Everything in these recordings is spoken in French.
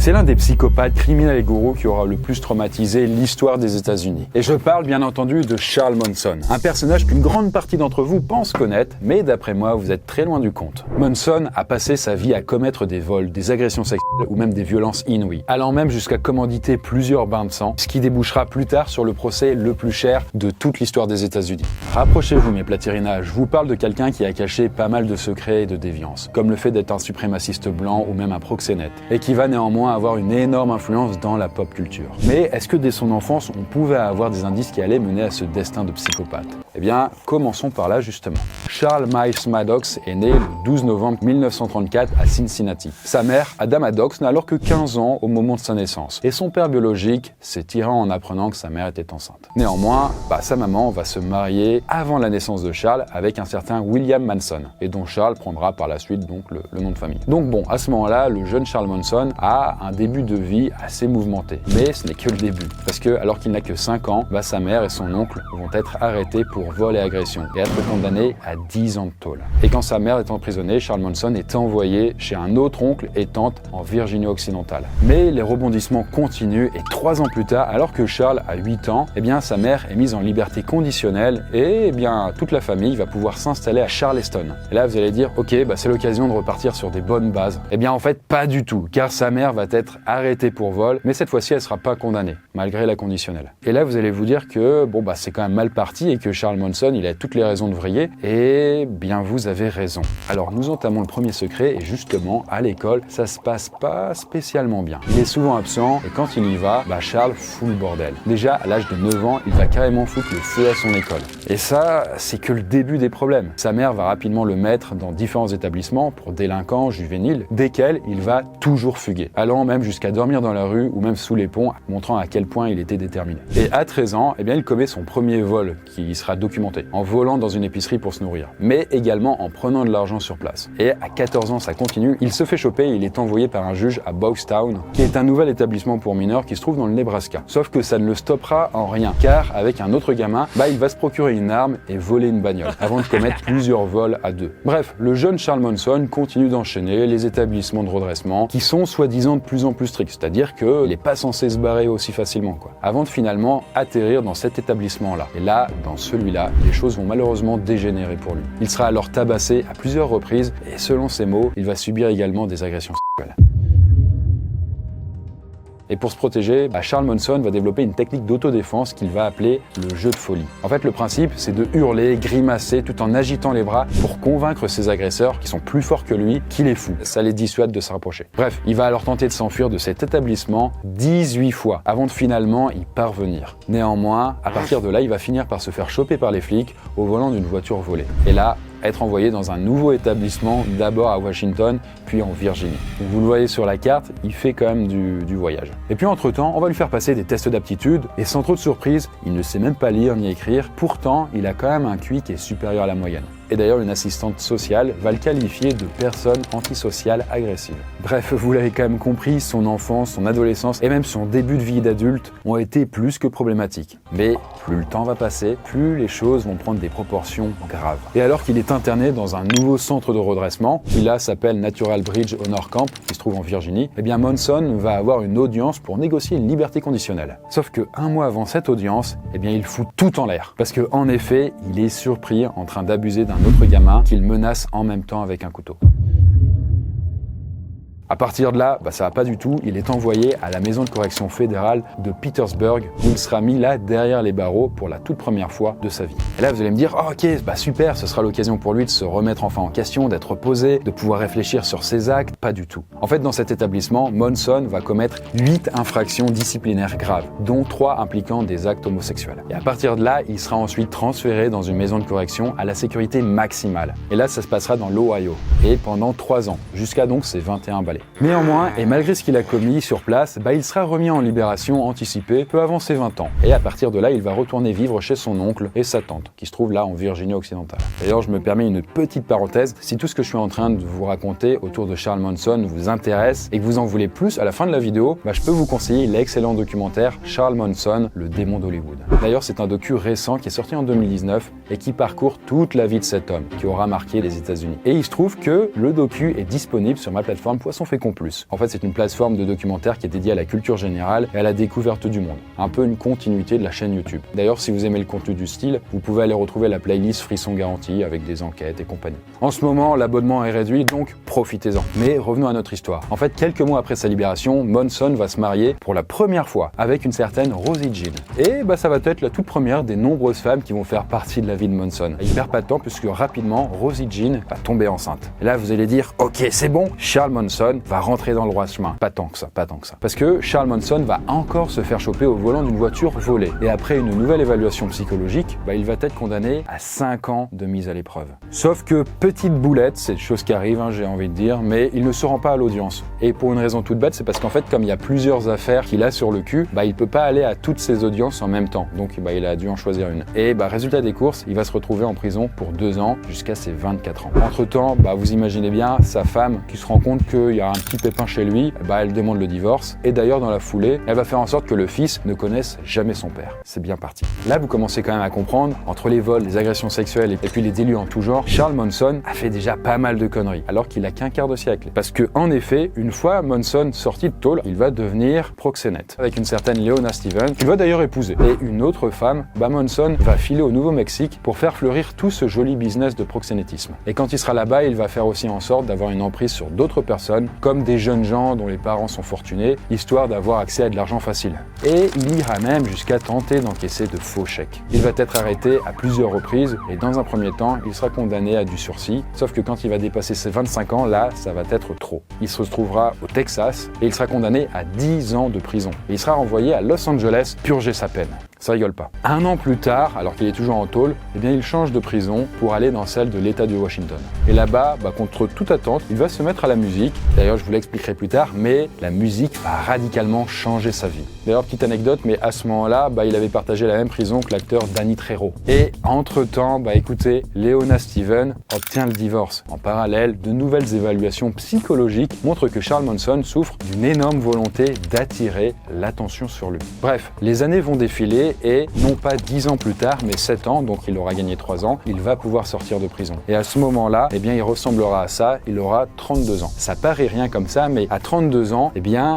C'est l'un des psychopathes, criminels et gourous qui aura le plus traumatisé l'histoire des États-Unis. Et je parle bien entendu de Charles Manson, un personnage qu'une grande partie d'entre vous pense connaître, mais d'après moi, vous êtes très loin du compte. Manson a passé sa vie à commettre des vols, des agressions sexuelles ou même des violences inouïes, allant même jusqu'à commanditer plusieurs bains de sang, ce qui débouchera plus tard sur le procès le plus cher de toute l'histoire des États-Unis. Rapprochez-vous mes platirinages, je vous parle de quelqu'un qui a caché pas mal de secrets et de déviances, comme le fait d'être un suprémaciste blanc ou même un proxénète, et qui va néanmoins avoir une énorme influence dans la pop culture. Mais est-ce que dès son enfance, on pouvait avoir des indices qui allaient mener à ce destin de psychopathe? Eh bien, commençons par là justement. Charles Miles Maddox est né le 12 novembre 1934 à Cincinnati. Sa mère, Ada Maddox, n'a alors que 15 ans au moment de sa naissance, et son père biologique s'est tiré en apprenant que sa mère était enceinte. Néanmoins, sa maman va se marier avant la naissance de Charles avec un certain William Manson, et dont Charles prendra par la suite donc le nom de famille. Donc bon, à ce moment-là, le jeune Charles Manson a un début de vie assez mouvementé. Mais ce n'est que le début, parce que alors qu'il n'a que 5 ans, sa mère et son oncle vont être arrêtés pour vol et agression, et être condamnés à 10 ans de tôle. Et quand sa mère est emprisonnée, Charles Manson est envoyé chez un autre oncle et tante en Virginie occidentale. Mais les rebondissements continuent, et 3 ans plus tard, alors que Charles a 8 ans, sa mère est mise en liberté conditionnelle, et toute la famille va pouvoir s'installer à Charleston. Et là vous allez dire, ok, c'est l'occasion de repartir sur des bonnes bases. En fait, pas du tout, car sa mère va être arrêtée pour vol, mais cette fois-ci elle sera pas condamnée, malgré la conditionnelle. Et là vous allez vous dire que c'est quand même mal parti et que Charles Manson il a toutes les raisons de vriller, et bien vous avez raison. Alors nous entamons le premier secret, et justement à l'école ça se passe pas spécialement bien. Il est souvent absent, et quand il y va, Charles fout le bordel. Déjà à l'âge de 9 ans, il va carrément foutre le feu à son école. Et ça, c'est que le début des problèmes. Sa mère va rapidement le mettre dans différents établissements pour délinquants juvéniles, desquels il va toujours fuguer, allant même jusqu'à dormir dans la rue ou même sous les ponts, montrant à quel point il était déterminé. Et à 13 ans, il commet son premier vol qui sera documenté, en volant dans une épicerie pour se nourrir, mais également en prenant de l'argent sur place. Et à 14 ans, ça continue, il se fait choper et il est envoyé par un juge à Bogstown, qui est un nouvel établissement pour mineurs qui se trouve dans le Nebraska. Sauf que ça ne le stoppera en rien, car avec un autre gamin, il va se procurer une arme et voler une bagnole, avant de commettre plusieurs vols à deux. Bref, le jeune Charles Manson continue d'enchaîner les établissements de redressement qui sont soi-disant de plus en plus stricts, c'est-à-dire qu'il n'est pas censé se barrer aussi facilement, avant de finalement atterrir dans cet établissement-là. Et là, dans celui-là, les choses vont malheureusement dégénérer pour lui. Il sera alors tabassé à plusieurs reprises, et selon ses mots, il va subir également des agressions sexuelles. Et pour se protéger, Charles Manson va développer une technique d'autodéfense qu'il va appeler le jeu de folie. En fait, le principe, c'est de hurler, grimacer, tout en agitant les bras pour convaincre ses agresseurs, qui sont plus forts que lui, qu'il est fou. Ça les dissuade de se rapprocher. Bref, il va alors tenter de s'enfuir de cet établissement 18 fois, avant de finalement y parvenir. Néanmoins, à partir de là, il va finir par se faire choper par les flics au volant d'une voiture volée. Et là, être envoyé dans un nouveau établissement, d'abord à Washington, puis en Virginie. Donc vous le voyez sur la carte, il fait quand même du voyage. Et puis entre-temps, on va lui faire passer des tests d'aptitude, et sans trop de surprise, il ne sait même pas lire ni écrire, pourtant il a quand même un QI qui est supérieur à la moyenne. Et d'ailleurs, une assistante sociale va le qualifier de personne antisociale agressive. Bref, vous l'avez quand même compris, son enfance, son adolescence et même son début de vie d'adulte ont été plus que problématiques. Mais plus le temps va passer, plus les choses vont prendre des proportions graves. Et alors qu'il est interné dans un nouveau centre de redressement, qui là s'appelle Natural Bridge Honor Camp, qui se trouve en Virginie, Manson va avoir une audience pour négocier une liberté conditionnelle. Sauf que 1 mois avant cette audience, il fout tout en l'air. Parce que en effet, il est surpris en train d'abuser d'un autre gamin qu'il menace en même temps avec un couteau. À partir de là, ça va pas du tout, il est envoyé à la maison de correction fédérale de Petersburg, où il sera mis là derrière les barreaux pour la toute première fois de sa vie. Et là vous allez me dire, ok, super, ce sera l'occasion pour lui de se remettre enfin en question, d'être posé, de pouvoir réfléchir sur ses actes. Pas du tout. En fait, dans cet établissement, Manson va commettre 8 infractions disciplinaires graves, dont 3 impliquant des actes homosexuels. Et à partir de là, il sera ensuite transféré dans une maison de correction à la sécurité maximale. Et là, ça se passera dans l'Ohio, et pendant 3 ans, jusqu'à donc ses 21 balais. Néanmoins, et malgré ce qu'il a commis sur place, il sera remis en libération anticipée peu avant ses 20 ans. Et à partir de là, il va retourner vivre chez son oncle et sa tante, qui se trouve là en Virginie occidentale. D'ailleurs, je me permets une petite parenthèse. Si tout ce que je suis en train de vous raconter autour de Charles Manson vous intéresse et que vous en voulez plus à la fin de la vidéo, je peux vous conseiller l'excellent documentaire Charles Manson, le démon d'Hollywood. D'ailleurs, c'est un docu récent qui est sorti en 2019 et qui parcourt toute la vie de cet homme qui aura marqué les États-Unis. Et il se trouve que le docu est disponible sur ma plateforme Poisson Fréquons Plus. En fait, c'est une plateforme de documentaire qui est dédiée à la culture générale et à la découverte du monde. Un peu une continuité de la chaîne YouTube. D'ailleurs, si vous aimez le contenu du style, vous pouvez aller retrouver la playlist Frisson Garantie avec des enquêtes et compagnie. En ce moment, l'abonnement est réduit, donc profitez-en. Mais revenons à notre histoire. En fait, quelques mois après sa libération, Monson va se marier pour la première fois avec une certaine Rosie Jean. Et ça va être la toute première des nombreuses femmes qui vont faire partie de la vie de Monson. Il perd pas de temps puisque rapidement, Rosie Jean va tomber enceinte. Et là, vous allez dire, ok, c'est bon, Charles Monson va rentrer dans le droit chemin. Pas tant que ça. Parce que Charles Monson va encore se faire choper au volant d'une voiture volée. Et après une nouvelle évaluation psychologique, il va être condamné à 5 ans de mise à l'épreuve. Sauf que, petite boulette, c'est une chose qui arrive, j'ai envie de dire, mais il ne se rend pas à l'audience. Et pour une raison toute bête, c'est parce qu'en fait, comme il y a plusieurs affaires qu'il a sur le cul, il peut pas aller à toutes ces audiences en même temps. Donc, il a dû en choisir une. Et résultat des courses, il va se retrouver en prison pour 2 ans jusqu'à ses 24 ans. Entre-temps, vous imaginez bien, sa femme, qui se rend compte qu'il y a un petit pépin chez lui, elle demande le divorce. Et d'ailleurs, dans la foulée, elle va faire en sorte que le fils ne connaisse jamais son père. C'est bien parti. Là, vous commencez quand même à comprendre, entre les vols, les agressions sexuelles et puis les délits en tout genre, Charles Monson a fait déjà pas mal de conneries, alors qu'il a qu'un quart de siècle. Parce que, en effet, une fois Monson sorti de tôle, il va devenir proxénète, avec une certaine Leona Stevens, qu'il va d'ailleurs épouser. Et une autre femme, Monson va filer au Nouveau-Mexique pour faire fleurir tout ce joli business de proxénétisme. Et quand il sera là-bas, il va faire aussi en sorte d'avoir une emprise sur d'autres personnes, comme des jeunes gens dont les parents sont fortunés, histoire d'avoir accès à de l'argent facile. Et il ira même jusqu'à tenter d'encaisser de faux chèques. Il va être arrêté à plusieurs reprises et dans un premier temps, il sera condamné à du sursis, sauf que quand il va dépasser ses 25 ans, là, ça va être trop. Il se retrouvera au Texas et il sera condamné à 10 ans de prison. Et il sera renvoyé à Los Angeles purger sa peine. Ça rigole pas. 1 an plus tard, alors qu'il est toujours en tôle, il change de prison pour aller dans celle de l'État de Washington. Et là-bas, contre toute attente, il va se mettre à la musique. D'ailleurs, je vous l'expliquerai plus tard, mais la musique va radicalement changer sa vie. D'ailleurs, petite anecdote, mais à ce moment-là, il avait partagé la même prison que l'acteur Danny Trejo. Et entre-temps, écoutez, Leona Stevens obtient le divorce. En parallèle, de nouvelles évaluations psychologiques montrent que Charles Monson souffre d'une énorme volonté d'attirer l'attention sur lui. Bref, les années vont défiler et non pas 10 ans plus tard, mais 7 ans, donc il aura gagné 3 ans, il va pouvoir sortir de prison. Et à ce moment-là, il ressemblera à ça, il aura 32 ans. Ça paraît rien comme ça, mais à 32 ans,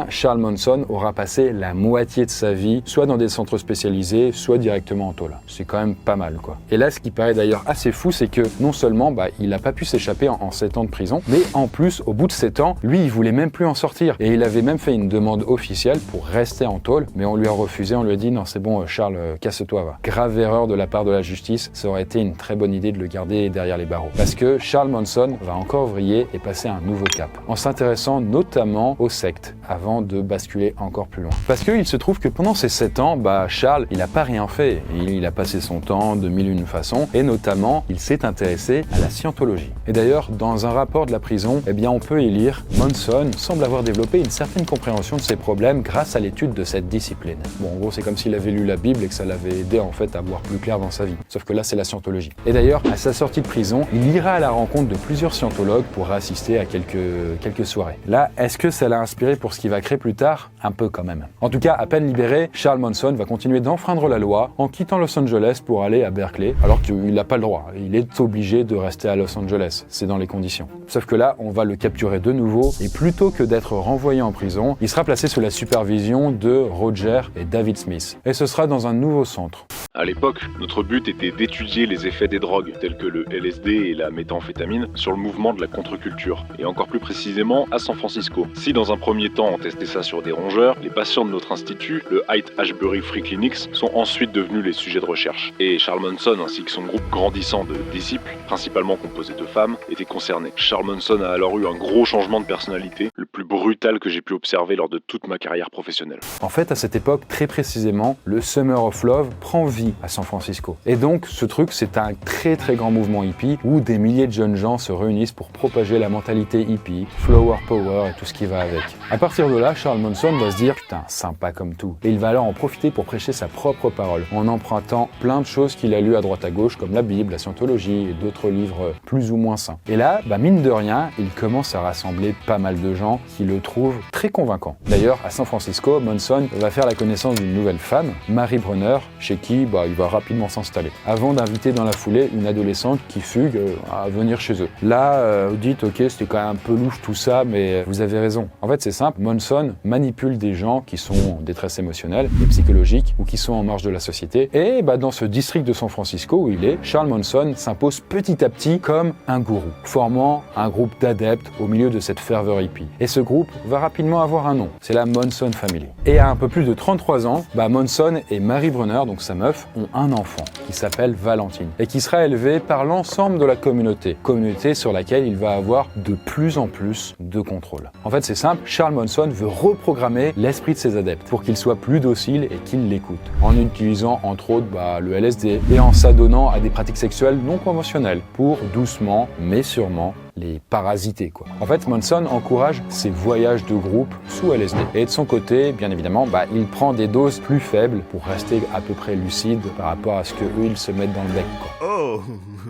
Charles Monson aura passé la moitié de sa vie, soit dans des centres spécialisés, soit directement en tôle. C'est quand même pas mal, quoi. Et là, ce qui paraît d'ailleurs assez fou, c'est que non seulement, il n'a pas pu s'échapper en 7 ans de prison, mais en plus, au bout de 7 ans, lui, il voulait même plus en sortir. Et il avait même fait une demande officielle pour rester en tôle, mais on lui a refusé, on lui a dit, non, c'est bon, Charles, casse-toi, va. Grave erreur de la part de la justice, ça aurait été une très bonne idée de le garder derrière les barreaux. Parce que Charles Monson va encore vriller et passer un nouveau cap, en s'intéressant notamment aux sectes, avant de basculer encore plus loin. Parce qu'il se trouve que pendant ces 7 ans, Charles, il n'a pas rien fait. Il a passé son temps de mille et une façons, et notamment, il s'est intéressé à la scientologie. Et d'ailleurs, dans un rapport de la prison, on peut y lire, Monson semble avoir développé une certaine compréhension de ses problèmes grâce à l'étude de cette discipline. Bon, en gros, c'est comme s'il avait lu la Bible et que ça l'avait aidé en fait à voir plus clair dans sa vie. Sauf que là, c'est la scientologie. Et d'ailleurs, à sa sortie de prison, il ira à la rencontre de plusieurs scientologues pour assister à quelques soirées. Là, est-ce que ça l'a inspiré pour ce qu'il va créer plus tard? Un peu quand même. En tout cas, à peine libéré, Charles Monson va continuer d'enfreindre la loi en quittant Los Angeles pour aller à Berkeley, alors qu'il n'a pas le droit. Il est obligé de rester à Los Angeles. C'est dans les conditions. Sauf que là, on va le capturer de nouveau et plutôt que d'être renvoyé en prison, il sera placé sous la supervision de Roger et David Smith. Et ce sera dans un nouveau centre. À l'époque, notre but était d'étudier les effets des drogues, tels que le LSD et la méthamphétamine, sur le mouvement de la contre-culture, et encore plus précisément à San Francisco. Si dans un premier temps on testait ça sur des rongeurs, les patients de notre institut, le Haight-Ashbury Free Clinics, sont ensuite devenus les sujets de recherche. Et Charles Monson ainsi que son groupe grandissant de disciples, principalement composé de femmes, étaient concernés. Charles Monson a alors eu un gros changement de personnalité, le plus brutal que j'ai pu observer lors de toute ma carrière professionnelle. En fait, à cette époque, très précisément, le Summer of Love prend vie à San Francisco. Et donc, ce truc, c'est un très très grand mouvement hippie où des milliers de jeunes gens se réunissent pour propager la mentalité hippie, flower power et tout ce qui va avec. À partir de là, Charles Monson va se dire « Putain, sympa comme tout ». Et il va alors en profiter pour prêcher sa propre parole, en empruntant plein de choses qu'il a lues à droite à gauche, comme la Bible, la scientologie et d'autres livres plus ou moins sains. Et là, mine de rien, il commence à rassembler pas mal de gens qui le trouvent très convaincant. D'ailleurs, à San Francisco, Monson va faire la connaissance d'une nouvelle femme, Mary Mary Brunner, chez qui il va rapidement s'installer, avant d'inviter dans la foulée une adolescente qui fugue à venir chez eux. Là, vous dites, ok, c'était quand même un peu louche tout ça, mais vous avez raison. En fait, c'est simple, Monson manipule des gens qui sont en détresse émotionnelle et psychologique, ou qui sont en marge de la société. Et dans ce district de San Francisco où il est, Charles Monson s'impose petit à petit comme un gourou, formant un groupe d'adeptes au milieu de cette ferveur hippie. Et ce groupe va rapidement avoir un nom, c'est la Monson Family. Et à un peu plus de 33 ans, Monson et Mary Brunner, donc sa meuf, ont un enfant qui s'appelle Valentine et qui sera élevé par l'ensemble de la communauté sur laquelle il va avoir de plus en plus de contrôle. En fait, c'est simple, Charles Monson veut reprogrammer l'esprit de ses adeptes pour qu'ils soient plus dociles et qu'ils l'écoutent, en utilisant entre autres le LSD et en s'adonnant à des pratiques sexuelles non conventionnelles pour doucement mais sûrement les parasiter, quoi. En fait, Monson encourage ses voyages de groupe sous LSD. Et de son côté, bien évidemment, il prend des doses plus faibles pour rester à peu près lucide par rapport à ce que eux, ils se mettent dans le bec, quoi. Oh.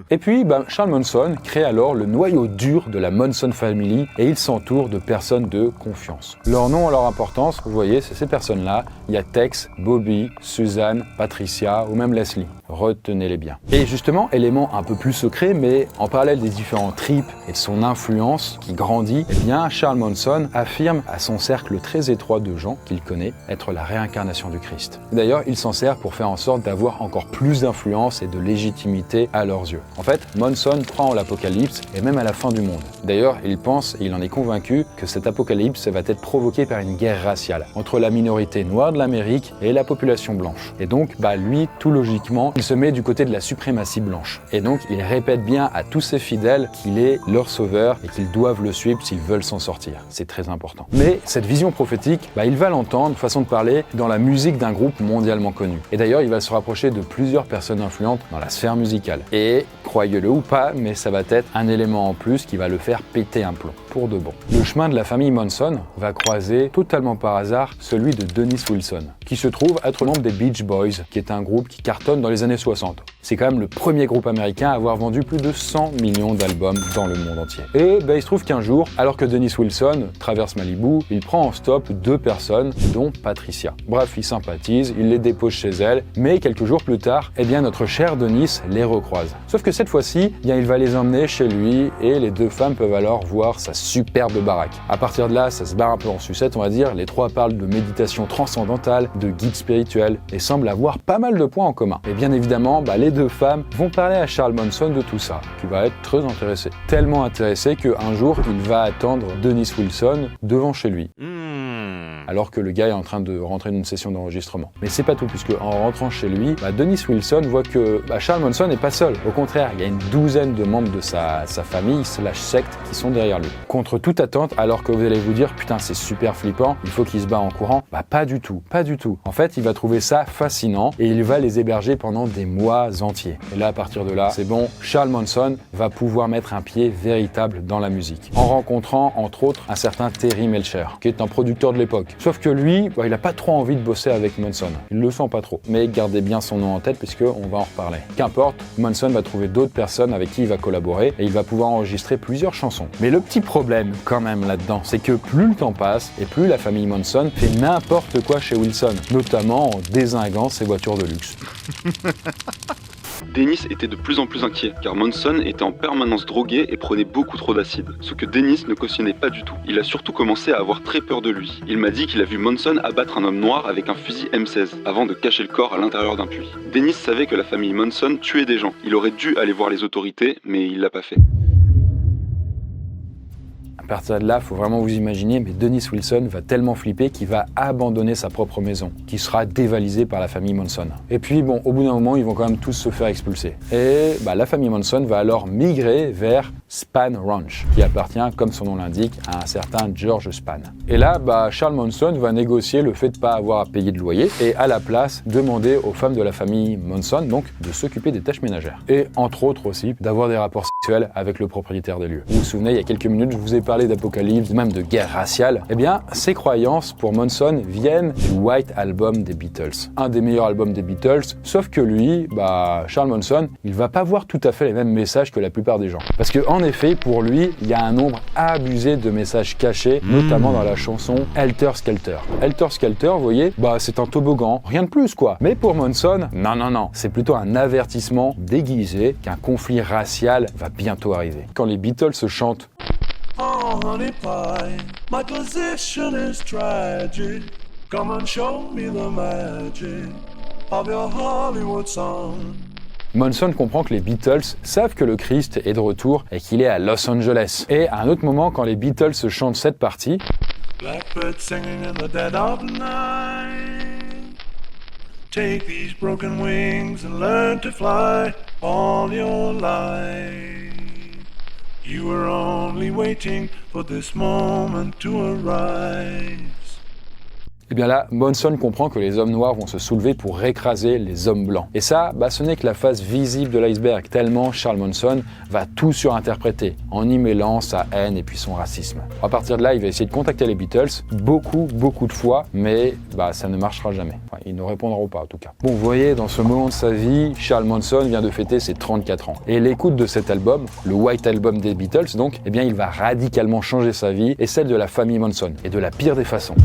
Et puis, Charles Monson crée alors le noyau dur de la Monson Family et il s'entoure de personnes de confiance. Leur nom a leur importance, vous voyez, c'est ces personnes-là. Il y a Tex, Bobby, Suzanne, Patricia ou même Leslie. Retenez-les bien. Et justement, élément un peu plus secret, mais en parallèle des différents trips et de son influence qui grandit, Charles Monson affirme à son cercle très étroit de gens qu'il connaît être la réincarnation du Christ. D'ailleurs, il s'en sert pour faire en sorte d'avoir encore plus d'influence et de légitimité à leurs yeux. En fait, Monson croit en l'apocalypse et même à la fin du monde. D'ailleurs, il pense et il en est convaincu que cet apocalypse va être provoqué par une guerre raciale entre la minorité noire de l'Amérique et la population blanche. Et donc, lui, tout logiquement, il se met du côté de la suprématie blanche. Et donc, il répète bien à tous ses fidèles qu'il est leur sauveur et qu'ils doivent le suivre s'ils veulent s'en sortir. C'est très important. Mais cette vision prophétique, il va l'entendre, façon de parler, dans la musique d'un groupe mondialement connu. Et d'ailleurs, il va se rapprocher de plusieurs personnes influentes dans la sphère musicale. Et, croyez-le ou pas, mais ça va être un élément en plus qui va le faire péter un plomb, pour de bon. Le chemin de la famille Monson va croiser, totalement par hasard, celui de Dennis Wilson, qui se trouve être membre des Beach Boys, qui est un groupe qui cartonne dans les années 60. C'est quand même le premier groupe américain à avoir vendu plus de 100 millions d'albums dans le monde entier. Et il se trouve qu'un jour, alors que Dennis Wilson traverse Malibu, il prend en stop 2 personnes, dont Patricia. Bref, il sympathise, il les dépose chez elle, mais quelques jours plus tard, notre cher Dennis les recroise. Sauf que cette fois-ci, il va les emmener chez lui et les 2 femmes peuvent alors voir sa superbe baraque. À partir de là, ça se barre un peu en sucette, on va dire. Les 3 parlent de méditation transcendantale, de guide spirituel et semblent avoir pas mal de points en commun. Et bien évidemment, les 2 femmes vont parler à Charles Monson de tout ça, qui va être très intéressé. Tellement intéressé qu'un jour, il va attendre Dennis Wilson devant chez lui. Alors que le gars est en train de rentrer dans une session d'enregistrement. Mais c'est pas tout, puisque en rentrant chez lui, Dennis Wilson voit que Charles Monson n'est pas seul. Au contraire, il y a une douzaine de membres de sa famille / secte qui sont derrière lui. Contre toute attente, alors que vous allez vous dire, putain, c'est super flippant, il faut qu'il se bat en courant. Pas du tout, pas du tout. En fait, il va trouver ça fascinant et il va les héberger pendant des mois entiers. Et là, à partir de là, c'est bon, Charles Monson va pouvoir mettre un pied véritable dans la musique. En rencontrant, entre autres, un certain Terry Melcher, qui est un producteur de l'époque. Sauf que lui, il a pas trop envie de bosser avec Monson. Il le sent pas trop. Mais gardez bien son nom en tête puisqu'on va en reparler. Qu'importe, Monson va trouver d'autres personnes avec qui il va collaborer et il va pouvoir enregistrer plusieurs chansons. Mais le petit problème quand même là-dedans, c'est que plus le temps passe et plus la famille Monson fait n'importe quoi chez Wilson, notamment en dézinguant ses voitures de luxe. Dennis était de plus en plus inquiet, car Monson était en permanence drogué et prenait beaucoup trop d'acide, ce que Dennis ne cautionnait pas du tout. Il a surtout commencé à avoir très peur de lui. Il m'a dit qu'il a vu Monson abattre un homme noir avec un fusil M16, avant de cacher le corps à l'intérieur d'un puits. Dennis savait que la famille Monson tuait des gens. Il aurait dû aller voir les autorités, mais il l'a pas fait. À partir de là, il faut vraiment vous imaginer, mais Dennis Wilson va tellement flipper qu'il va abandonner sa propre maison, qui sera dévalisée par la famille Monson. Et puis au bout d'un moment, ils vont quand même tous se faire expulser. Et la famille Monson va alors migrer vers Span Ranch, qui appartient, comme son nom l'indique, à un certain George Span. Et là, Charles Monson va négocier le fait de ne pas avoir à payer de loyer et à la place demander aux femmes de la famille Monson donc de s'occuper des tâches ménagères. Et entre autres aussi, d'avoir des rapports sexuels avec le propriétaire des lieux. Vous vous souvenez, il y a quelques minutes, je vous ai parlé parler d'apocalypse, même de guerre raciale, eh bien, ces croyances pour Monson viennent du White Album des Beatles. Un des meilleurs albums des Beatles, sauf que lui, Charles Monson, il va pas voir tout à fait les mêmes messages que la plupart des gens. Parce que, en effet, pour lui, il y a un nombre abusé de messages cachés, notamment dans la chanson Helter Skelter. Helter Skelter, vous voyez, c'est un toboggan, rien de plus quoi. Mais pour Monson, non, c'est plutôt un avertissement déguisé qu'un conflit racial va bientôt arriver. Quand les Beatles se chantent Oh, honey pie, my position is tragic. Come and show me the magic of your Hollywood song. Monson comprend que les Beatles savent que le Christ est de retour et qu'il est à Los Angeles. Et à un autre moment, quand les Beatles se chantent cette partie, Blackbird singing in the dead of night. Take these broken wings and learn to fly all your life. You were only waiting for this moment to arise. et bien là, Monson comprend que les hommes noirs vont se soulever pour écraser les hommes blancs. Et ça, ce n'est que la face visible de l'iceberg, tellement Charles Monson va tout surinterpréter, en y mêlant sa haine et puis son racisme. À partir de là, il va essayer de contacter les Beatles, beaucoup de fois, mais ça ne marchera jamais. Enfin, ils ne répondront pas en tout cas. Bon, vous voyez, dans ce moment de sa vie, Charles Monson vient de fêter ses 34 ans. Et l'écoute de cet album, le White Album des Beatles donc, il va radicalement changer sa vie et celle de la famille Monson, et de la pire des façons.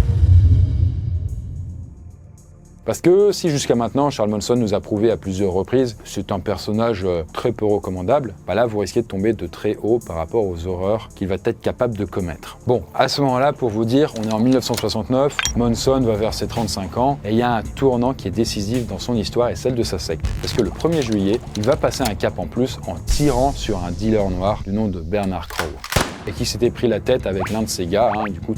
Parce que si jusqu'à maintenant Charles Monson nous a prouvé à plusieurs reprises c'est un personnage très peu recommandable, là vous risquez de tomber de très haut par rapport aux horreurs qu'il va être capable de commettre. Bon, à ce moment-là, pour vous dire, on est en 1969, Monson va vers ses 35 ans et il y a un tournant qui est décisif dans son histoire et celle de sa secte. Parce que le 1er juillet, il va passer un cap en plus en tirant sur un dealer noir du nom de Bernard Crowe, et qui s'était pris la tête avec l'un de ses gars,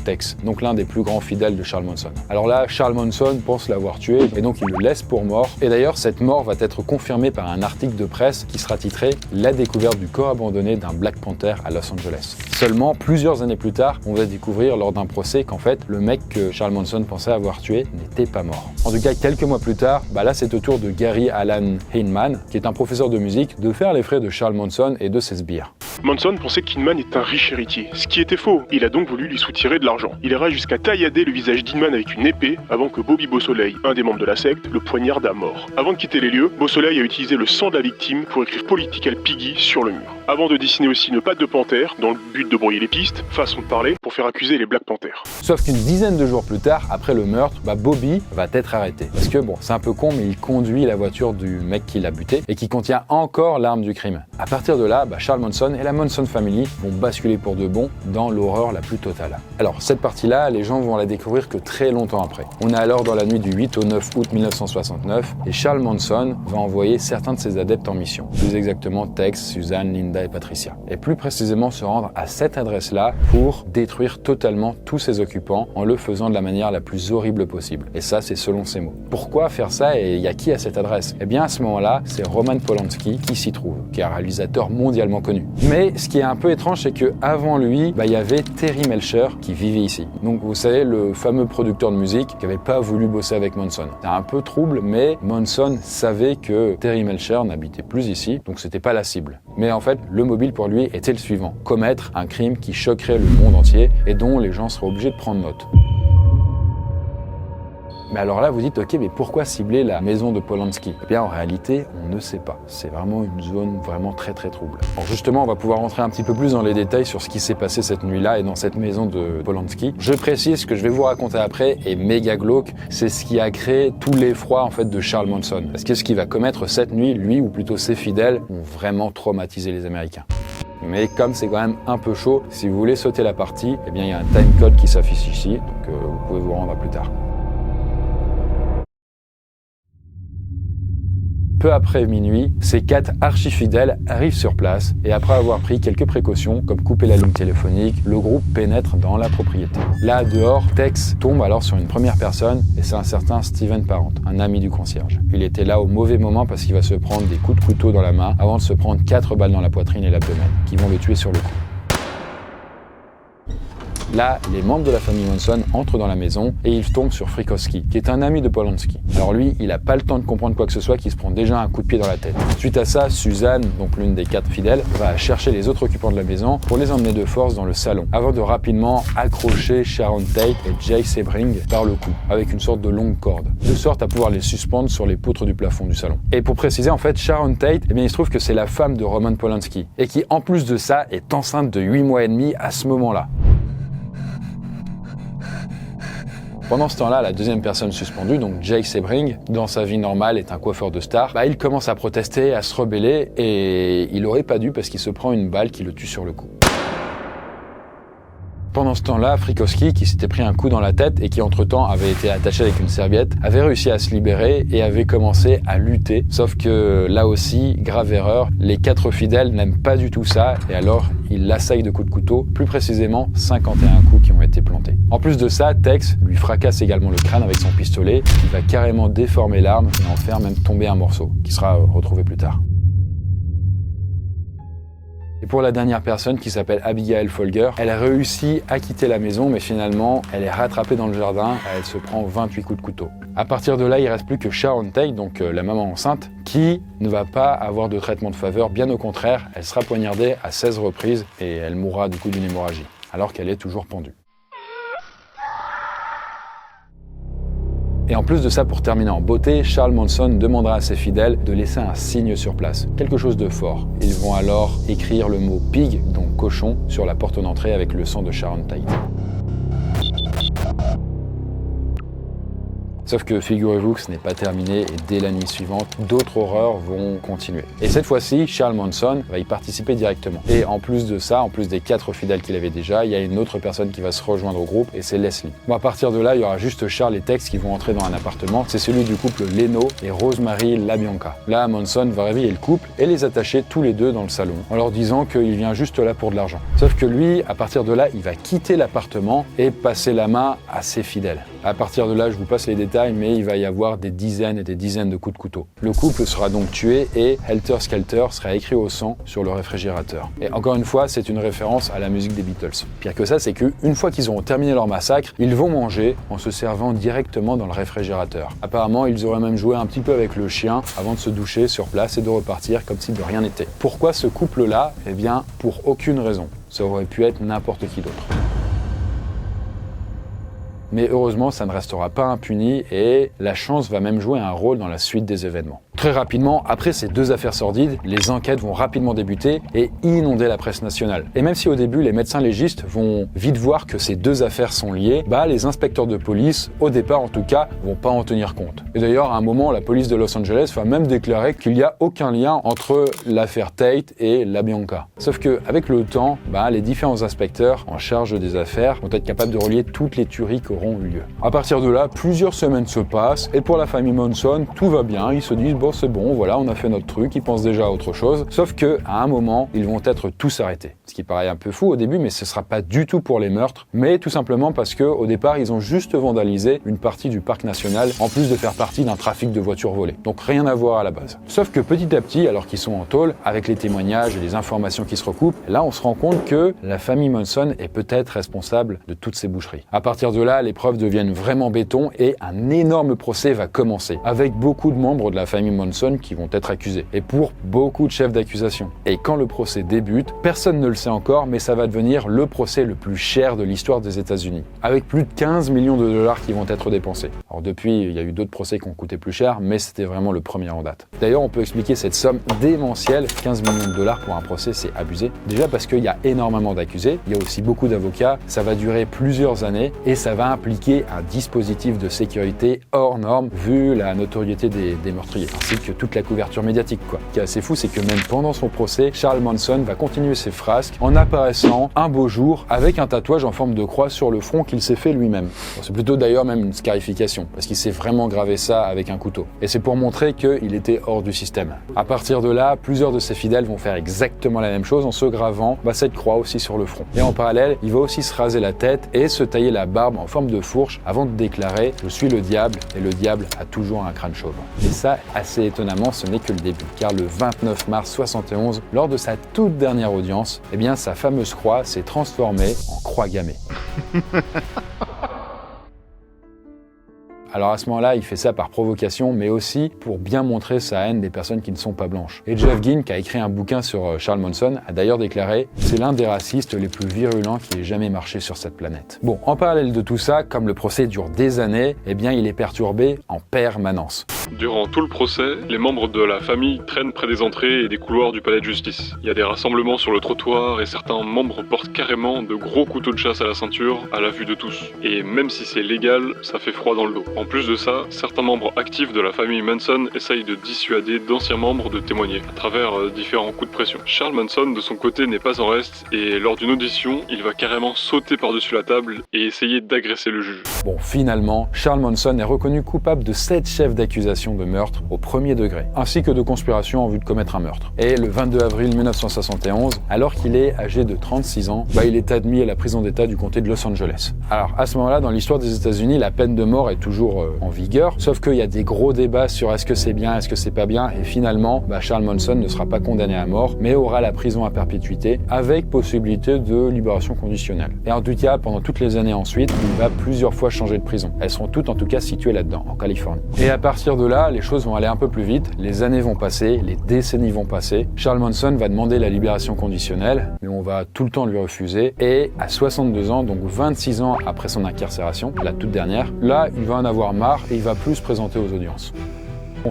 Tex, donc l'un des plus grands fidèles de Charles Monson. Alors là, Charles Monson pense l'avoir tué, et donc il le laisse pour mort. Et d'ailleurs, cette mort va être confirmée par un article de presse qui sera titré « La découverte du corps abandonné d'un Black Panther à Los Angeles ». Seulement, plusieurs années plus tard, on va découvrir lors d'un procès qu'en fait, le mec que Charles Monson pensait avoir tué n'était pas mort. En tout cas, quelques mois plus tard, là c'est au tour de Gary Alan Hyneman, qui est un professeur de musique, de faire les frais de Charles Monson et de ses sbires. Monson pensait qu'Hyneman est un riche héritier, ce qui était faux. Il a donc voulu lui soutirer de l'argent. Il ira jusqu'à taillader le visage d'Hyneman avec une épée avant que Bobby Beausoleil, un des membres de la secte, le poignarde à mort. Avant de quitter les lieux, Beausoleil a utilisé le sang de la victime pour écrire Political Piggy sur le mur. Avant de dessiner aussi une patte de panthère, dans le but de brouiller les pistes, façon de parler, pour faire accuser les Black Panthers. Sauf qu'une dizaine de jours plus tard, après le meurtre, Bobby va être arrêté. Parce que c'est un peu con, mais il conduit la voiture du mec qui l'a buté et qui contient encore l'arme du crime. À partir de là, Charles Monson et la Monson Family vont basculer pour de bon dans l'horreur la plus totale. Alors cette partie-là, les gens vont la découvrir que très longtemps après. On est alors dans la nuit du 8 au 9 août 1969 et Charles Monson va envoyer certains de ses adeptes en mission. Plus exactement Tex, Suzanne, Linda et Patricia. Et plus précisément se rendre à cette adresse-là pour détruire totalement tous ses occupants en le faisant de la manière la plus horrible possible. Et ça, c'est selon ses mots. Pourquoi faire ça et il y a qui à cette adresse? Eh bien à ce moment-là, c'est Roman Polanski qui s'y trouve, qui est un réalisateur mondialement connu. Mais ce qui est un peu étrange, c'est que avant lui, il y avait Terry Melcher qui vivait ici. Donc vous savez, le fameux producteur de musique qui n'avait pas voulu bosser avec Monson. C'est un peu trouble, mais Monson savait que Terry Melcher n'habitait plus ici, donc c'était pas la cible. Mais en fait, le mobile pour lui était le suivant: commettre un crime qui choquerait le monde entier et dont les gens seraient obligés de prendre note. Mais alors là, vous dites, ok, mais pourquoi cibler la maison de Polanski? Eh bien, en réalité, on ne sait pas. C'est vraiment une zone vraiment très trouble. Alors justement, on va pouvoir rentrer un petit peu plus dans les détails sur ce qui s'est passé cette nuit-là et dans cette maison de Polanski. Je précise que je vais vous raconter après est méga glauque. C'est ce qui a créé tout l'effroi en fait de Charles Monson. Parce que ce qu'il va commettre cette nuit, lui ou plutôt ses fidèles, ont vraiment traumatisé les Américains. Mais comme c'est quand même un peu chaud, si vous voulez sauter la partie, eh bien il y a un timecode qui s'affiche ici, donc vous pouvez vous rendre à plus tard. Peu après minuit, ces 4 archi-fidèles arrivent sur place et après avoir pris quelques précautions, comme couper la ligne téléphonique, le groupe pénètre dans la propriété. Là, dehors, Tex tombe alors sur une première personne et c'est un certain Steven Parent, un ami du concierge. Il était là au mauvais moment parce qu'il va se prendre des coups de couteau dans la main avant de se prendre 4 balles dans la poitrine et l'abdomen, qui vont le tuer sur le coup. Là, les membres de la famille Manson entrent dans la maison et ils tombent sur Frykowski, qui est un ami de Polanski. Alors lui, il n'a pas le temps de comprendre quoi que ce soit, qu'il se prend déjà un coup de pied dans la tête. Suite à ça, Suzanne, donc l'une des 4 fidèles, va chercher les autres occupants de la maison pour les emmener de force dans le salon, avant de rapidement accrocher Sharon Tate et Jay Sebring par le cou, avec une sorte de longue corde, de sorte à pouvoir les suspendre sur les poutres du plafond du salon. Et pour préciser, en fait, Sharon Tate, eh bien, il se trouve que c'est la femme de Roman Polanski, et qui, en plus de ça, est enceinte de 8 mois et demi à ce moment-là. Pendant ce temps-là, la deuxième personne suspendue, donc Jay Sebring, dans sa vie normale est un coiffeur de star, il commence à protester, à se rebeller, et il aurait pas dû parce qu'il se prend une balle qui le tue sur le coup. Pendant ce temps-là, Frykowski, qui s'était pris un coup dans la tête et qui entre-temps avait été attaché avec une serviette, avait réussi à se libérer et avait commencé à lutter. Sauf que là aussi, grave erreur, les 4 fidèles n'aiment pas du tout ça et alors ils l'assaillent de coups de couteau, plus précisément 51 coups qui ont été plantés. En plus de ça, Tex lui fracasse également le crâne avec son pistolet, il va carrément déformer l'arme et en faire même tomber un morceau, qui sera retrouvé plus tard. Et pour la dernière personne, qui s'appelle Abigail Folger, elle a réussi à quitter la maison, mais finalement, elle est rattrapée dans le jardin, elle se prend 28 coups de couteau. À partir de là, il ne reste plus que Sharon Tate, donc la maman enceinte, qui ne va pas avoir de traitement de faveur, bien au contraire, elle sera poignardée à 16 reprises et elle mourra du coup d'une hémorragie, alors qu'elle est toujours pendue. Et en plus de ça, pour terminer en beauté, Charles Manson demandera à ses fidèles de laisser un signe sur place, quelque chose de fort. Ils vont alors écrire le mot pig, donc cochon, sur la porte d'entrée avec le sang de Sharon Tate. Sauf que figurez-vous que ce n'est pas terminé et dès la nuit suivante, d'autres horreurs vont continuer. Et cette fois-ci, Charles Manson va y participer directement. Et en plus de ça, en plus des 4 fidèles qu'il avait déjà, il y a une autre personne qui va se rejoindre au groupe et c'est Leslie. Bon, à partir de là, il y aura juste Charles et Tex qui vont entrer dans un appartement. C'est celui du couple Leno et Rosemary LaBianca. Là, Manson va réveiller le couple et les attacher tous les deux dans le salon en leur disant qu'il vient juste là pour de l'argent. Sauf que lui, à partir de là, il va quitter l'appartement et passer la main à ses fidèles. À partir de là, je vous passe les détails, mais il va y avoir des dizaines et des dizaines de coups de couteau. Le couple sera donc tué et Helter Skelter sera écrit au sang sur le réfrigérateur. Et encore une fois, c'est une référence à la musique des Beatles. Pire que ça, c'est qu'une fois qu'ils auront terminé leur massacre, ils vont manger en se servant directement dans le réfrigérateur. Apparemment, ils auraient même joué un petit peu avec le chien avant de se doucher sur place et de repartir comme si de rien n'était. Pourquoi ce couple-là ? Eh bien, pour aucune raison. Ça aurait pu être n'importe qui d'autre. Mais heureusement, ça ne restera pas impuni et la chance va même jouer un rôle dans la suite des événements. Très rapidement, après ces 2 affaires sordides, les enquêtes vont rapidement débuter et inonder la presse nationale. Et même si au début, les médecins légistes vont vite voir que ces 2 affaires sont liées, les inspecteurs de police, au départ en tout cas, vont pas en tenir compte. Et d'ailleurs, à un moment, la police de Los Angeles va même déclarer qu'il n'y a aucun lien entre l'affaire Tate et LaBianca. Sauf que, avec le temps, les différents inspecteurs en charge des affaires vont être capables de relier toutes les tueries qui auront eu lieu. À partir de là, plusieurs semaines se passent et pour la famille Manson, tout va bien. Ils se disent c'est bon, voilà, on a fait notre truc, ils pensent déjà à autre chose. Sauf que à un moment, ils vont être tous arrêtés. Ce qui paraît un peu fou au début, mais ce sera pas du tout pour les meurtres, mais tout simplement parce que au départ, ils ont juste vandalisé une partie du parc national, en plus de faire partie d'un trafic de voitures volées. Donc rien à voir à la base. Sauf que petit à petit, alors qu'ils sont en tôle, avec les témoignages et les informations qui se recoupent, là on se rend compte que la famille Manson est peut-être responsable de toutes ces boucheries. À partir de là, les preuves deviennent vraiment béton et un énorme procès va commencer, avec beaucoup de membres de la famille Manson qui vont être accusés, et pour beaucoup de chefs d'accusation. Et quand le procès débute, personne ne le sait encore, mais ça va devenir le procès le plus cher de l'histoire des États-Unis, avec plus de 15 millions de dollars qui vont être dépensés. Alors depuis, il y a eu d'autres procès qui ont coûté plus cher, mais c'était vraiment le premier en date. D'ailleurs, on peut expliquer cette somme démentielle, 15 millions de dollars pour un procès, c'est abusé. Déjà parce qu'il y a énormément d'accusés, il y a aussi beaucoup d'avocats, ça va durer plusieurs années, et ça va impliquer un dispositif de sécurité hors norme, vu la notoriété des meurtriers, ainsi que toute la couverture médiatique, quoi. Ce qui est assez fou, c'est que même pendant son procès, Charles Manson va continuer ses frasques en apparaissant un beau jour avec un tatouage en forme de croix sur le front qu'il s'est fait lui-même. Bon, c'est plutôt d'ailleurs même une scarification, parce qu'il s'est vraiment gravé ça avec un couteau. Et c'est pour montrer qu'il était hors du système. À partir de là, plusieurs de ses fidèles vont faire exactement la même chose en se gravant cette croix aussi sur le front. Et en parallèle, il va aussi se raser la tête et se tailler la barbe en forme de fourche avant de déclarer « Je suis le diable et le diable a toujours un crâne chauve ». Et ça, à assez étonnamment, ce n'est que le début, car le 29 mars 71, lors de sa toute dernière audience, eh bien sa fameuse croix s'est transformée en croix gammée. Alors à ce moment-là, il fait ça par provocation, mais aussi pour bien montrer sa haine des personnes qui ne sont pas blanches. Et Jeff Ginn, qui a écrit un bouquin sur Charles Manson, a d'ailleurs déclaré « C'est l'un des racistes les plus virulents qui ait jamais marché sur cette planète ». Bon, en parallèle de tout ça, comme le procès dure des années, eh bien il est perturbé en permanence. Durant tout le procès, les membres de la famille traînent près des entrées et des couloirs du palais de justice. Il y a des rassemblements sur le trottoir et certains membres portent carrément de gros couteaux de chasse à la ceinture, à la vue de tous. Et même si c'est légal, ça fait froid dans le dos. En plus de ça, certains membres actifs de la famille Manson essayent de dissuader d'anciens membres de témoigner, à travers différents coups de pression. Charles Manson, de son côté, n'est pas en reste, et lors d'une audition, il va carrément sauter par-dessus la table et essayer d'agresser le juge. Bon, finalement, Charles Manson est reconnu coupable de 7 chefs d'accusation de meurtre au premier degré, ainsi que de conspiration en vue de commettre un meurtre. Et le 22 avril 1971, alors qu'il est âgé de 36 ans, il est admis à la prison d'État du comté de Los Angeles. Alors, à ce moment-là, dans l'histoire des États-Unis, la peine de mort est toujours en vigueur, sauf qu'il y a des gros débats sur est-ce que c'est bien, est-ce que c'est pas bien, et finalement, Charles Manson ne sera pas condamné à mort, mais aura la prison à perpétuité, avec possibilité de libération conditionnelle. Et en tout cas, pendant toutes les années ensuite, il va plusieurs fois changer de prison. Elles seront toutes en tout cas situées là-dedans, en Californie. Et à partir de là, les choses vont aller un peu plus vite, les années vont passer, les décennies vont passer. Charles Manson va demander la libération conditionnelle, mais on va tout le temps lui refuser, et à 62 ans, donc 26 ans après son incarcération, la toute dernière, là, il va en avoir marre et il va plus se présenter aux audiences.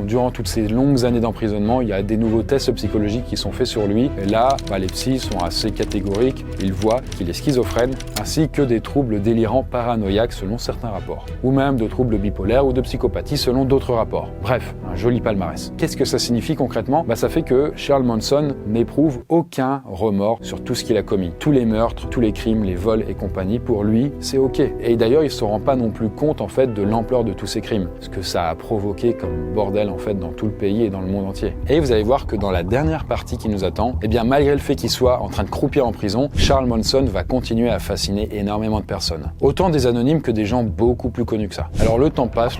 Durant toutes ces longues années d'emprisonnement, il y a des nouveaux tests psychologiques qui sont faits sur lui. Et là, les psys sont assez catégoriques. Ils voient qu'il est schizophrène, ainsi que des troubles délirants paranoïaques selon certains rapports. Ou même de troubles bipolaires ou de psychopathie selon d'autres rapports. Bref, un joli palmarès. Qu'est-ce que ça signifie concrètement ? Ça fait que Charles Manson n'éprouve aucun remords sur tout ce qu'il a commis. Tous les meurtres, tous les crimes, les vols et compagnie, pour lui, c'est ok. Et d'ailleurs, il se rend pas non plus compte en fait de l'ampleur de tous ces crimes. Ce que ça a provoqué comme bordel en fait dans tout le pays et dans le monde entier. Et vous allez voir que dans la dernière partie qui nous attend, malgré le fait qu'il soit en train de croupir en prison, Charles Manson va continuer à fasciner énormément de personnes. Autant des anonymes que des gens beaucoup plus connus que ça. Alors le temps passe,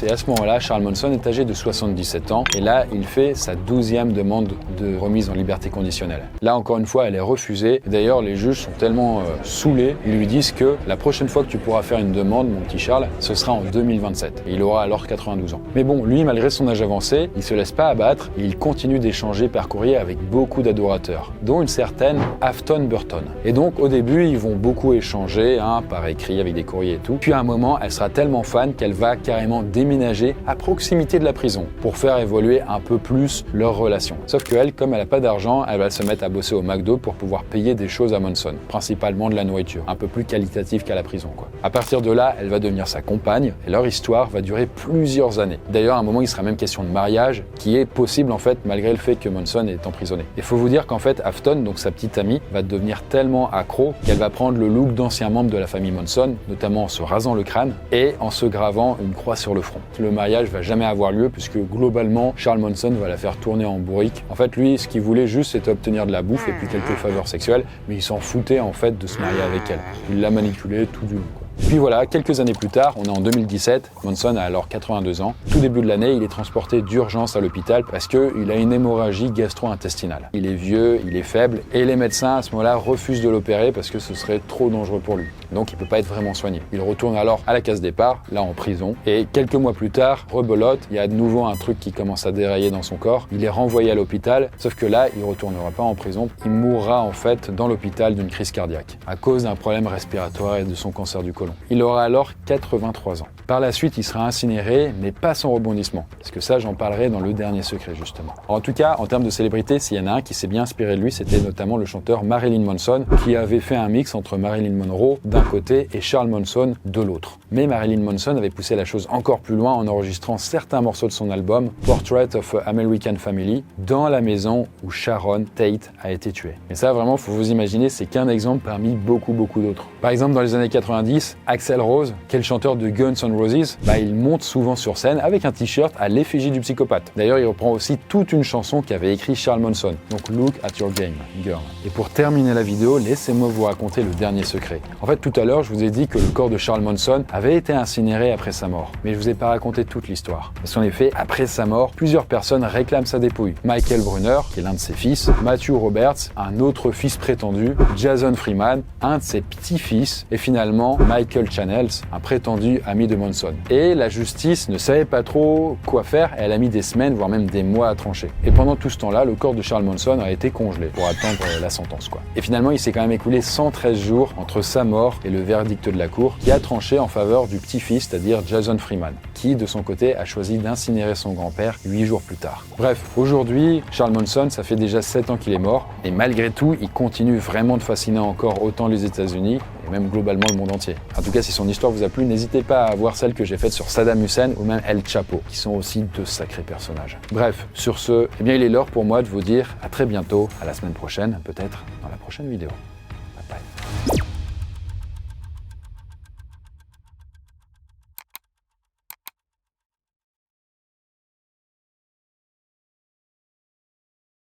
et à ce moment-là, Charles Manson est âgé de 77 ans, et là, il fait sa 12e demande de remise en liberté conditionnelle. Là, encore une fois, elle est refusée. D'ailleurs, les juges sont tellement saoulés, ils lui disent que la prochaine fois que tu pourras faire une demande, mon petit Charles, ce sera en 2027. Et il aura alors 92 ans. Mais bon, lui, malgré son âge avancé, il se laisse pas abattre et il continue d'échanger par courrier avec beaucoup d'adorateurs, dont une certaine Afton Burton. Et donc au début, ils vont beaucoup échanger, par écrit avec des courriers et tout. Puis à un moment, elle sera tellement fan qu'elle va carrément déménager à proximité de la prison pour faire évoluer un peu plus leur relation. Sauf qu'elle, comme elle a pas d'argent, elle va se mettre à bosser au McDo pour pouvoir payer des choses à Manson, principalement de la nourriture, un peu plus qualitative qu'à la prison, quoi. À partir de là, elle va devenir sa compagne et leur histoire va durer plusieurs années. D'ailleurs, à un moment, il sera même question de mariage qui est possible en fait malgré le fait que Manson est emprisonné. Il faut vous dire qu'en fait Afton, donc sa petite amie, va devenir tellement accro qu'elle va prendre le look d'anciens membres de la famille Manson, notamment en se rasant le crâne et en se gravant une croix sur le front. Le mariage va jamais avoir lieu puisque globalement Charles Manson va la faire tourner en bourrique. En fait lui, ce qu'il voulait juste c'était obtenir de la bouffe et puis quelques faveurs sexuelles, mais il s'en foutait en fait de se marier avec elle. Il l'a manipulée tout du long, quoi. Puis voilà, quelques années plus tard, on est en 2017, Manson a alors 82 ans. Tout début de l'année, il est transporté d'urgence à l'hôpital parce qu'il a une hémorragie gastro-intestinale. Il est vieux, il est faible et les médecins à ce moment-là refusent de l'opérer parce que ce serait trop dangereux pour lui. Donc il peut pas être vraiment soigné. Il retourne alors à la case départ, là en prison. Et quelques mois plus tard, rebelote, il y a de nouveau un truc qui commence à dérailler dans son corps. Il est renvoyé à l'hôpital, sauf que là, il retournera pas en prison. Il mourra en fait dans l'hôpital d'une crise cardiaque à cause d'un problème respiratoire et de son cancer du côlon. Il aura alors 83 ans. Par la suite, il sera incinéré, mais pas sans rebondissement. Parce que ça, j'en parlerai dans le dernier secret, justement. En tout cas, en termes de célébrité, s'il y en a un qui s'est bien inspiré de lui, c'était notamment le chanteur Marilyn Manson, qui avait fait un mix entre Marilyn Monroe d'un côté et Charles Manson de l'autre. Mais Marilyn Manson avait poussé la chose encore plus loin en enregistrant certains morceaux de son album Portrait of an American Family dans la maison où Sharon Tate a été tuée. Et ça, vraiment, faut vous imaginer, c'est qu'un exemple parmi beaucoup d'autres. Par exemple, dans les années 90, X, Axl Rose, quel chanteur de Guns N' Roses, il monte souvent sur scène avec un t-shirt à l'effigie du psychopathe. D'ailleurs, il reprend aussi toute une chanson qu'avait écrit Charles Manson, donc Look at Your Game, Girl. Et pour terminer la vidéo, laissez-moi vous raconter le dernier secret. En fait, tout à l'heure, je vous ai dit que le corps de Charles Manson avait été incinéré après sa mort, mais je vous ai pas raconté toute l'histoire. Parce qu'en effet, après sa mort, plusieurs personnes réclament sa dépouille. Michael Brunner, qui est l'un de ses fils, Matthew Roberts, un autre fils prétendu, Jason Freeman, un de ses petits-fils, et finalement Michael Channels, un prétendu ami de Manson. Et la justice ne savait pas trop quoi faire, et elle a mis des semaines, voire même des mois à trancher. Et pendant tout ce temps-là, le corps de Charles Manson a été congelé pour attendre la sentence, quoi. Et finalement, il s'est quand même écoulé 113 jours entre sa mort et le verdict de la cour, qui a tranché en faveur du petit-fils, c'est-à-dire Jason Freeman, qui, de son côté, a choisi d'incinérer son grand-père 8 jours plus tard. Bref, aujourd'hui, Charles Manson, ça fait déjà 7 ans qu'il est mort, et malgré tout, il continue vraiment de fasciner encore autant les États-Unis, et même globalement le monde entier. En tout cas, si son histoire vous a plu, n'hésitez pas à voir celle que j'ai faite sur Saddam Hussein ou même El Chapo, qui sont aussi deux sacrés personnages. Bref, sur ce, il est l'heure pour moi de vous dire à très bientôt, à la semaine prochaine, peut-être dans la prochaine vidéo.